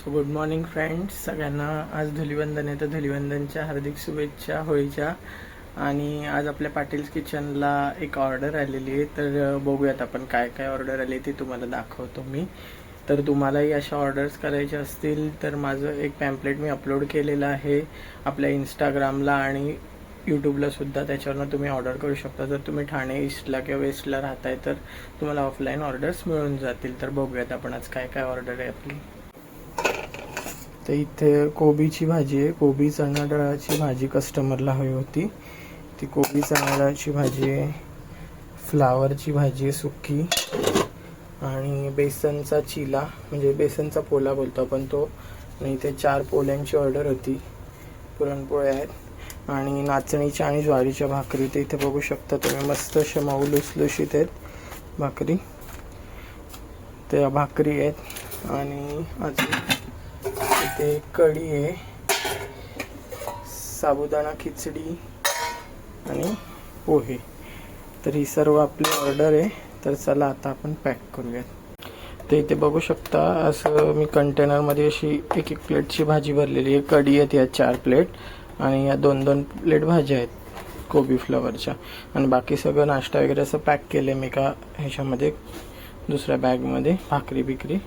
So good morning friends, सगळ्यांना आज धुलिवंदन आहे. तर धुलिवंदनच्या हार्दिक शुभेच्छा होळीच्या. आणि आज आपल्या पाटील्स किचनला एक ऑर्डर आलेली आहे. तर बघूयात आपण काय काय ऑर्डर आली ते तुम्हाला दाखवतो मी. तर तुम्हालाही अशा ऑर्डर्स करायच्या असतील तर माझं एक पॅम्पलेट मी अपलोड केलेलं आहे आपल्या इंस्टाग्रामला आणि यूट्यूबला सुद्धा. त्याच्यावरनं तुम्ही ऑर्डर करू शकता. जर तुम्ही ठाणे ईस्टला किंवा वेस्टला राहताय तर तुम्हाला ऑफलाईन ऑर्डर्स मिळून जातील. तर बघूयात आपण आज काय काय ऑर्डर आहे आपली. तर इथे कोबीची भाजी आहे. कोबी चणा डाळाची भाजी कस्टमरला हवी होती. ती कोबी चणा डाळाची भाजी आहे. फ्लावरची भाजी आहे सुकी. आणि बेसनचा चिला म्हणजे बेसनचा पोला बोलतो आपण तो. आणि इथे 4 पोल्यांची ऑर्डर होती. पुरणपोळ्या आहेत आणि नाचणीच्या आणि ज्वारीच्या भाकरी. ते इथे बघू शकता तुम्ही, मस्त अशा मऊ लुसलुशीत आहेत भाकरी. त्या भाकरी आहेत. आणि अजून इथे कढी आहे, साबुदाणा खिचडी आणि पोहे. तर ही सर्व आपली ऑर्डर आहे. तर चला आता आपण पॅक करूयात. तर इथे बघू शकता असं मी कंटेनरमध्ये अशी एक प्लेटची भाजी भरलेली आहे. कढी आहेत या 4 प्लेट आणि या 2-2 प्लेट भाज्या आहेत कोबी फ्लावरच्या. आणि बाकी सगळं नाश्ता वगैरे असं पॅक केलं मी का ह्याच्यामध्ये दुसऱ्या बॅगमध्ये भाकरी बिकरी